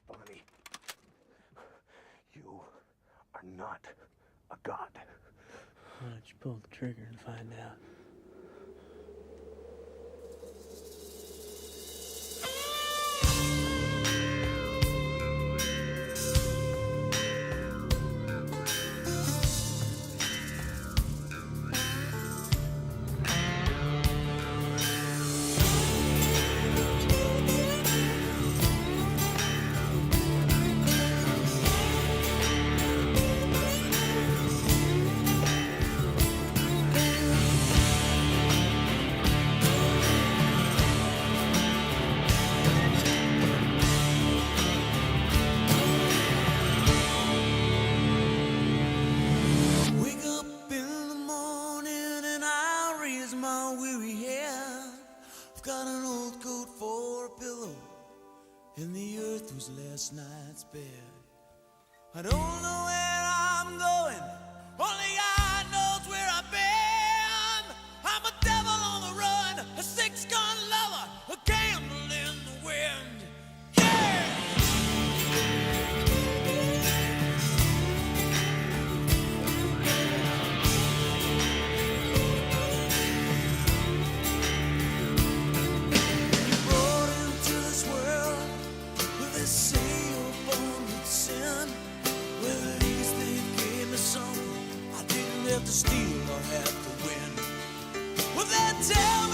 Bonnie, you are not a god. Why don't you pull the trigger and find out? Got an old coat for a pillow, and the earth was last night's bed. I don't know where I'm going, only God knows where I've been. I'm a devil on the run, a six-gun lover, a candle in the wind. Yeah! To steal or have to win. Well, they tell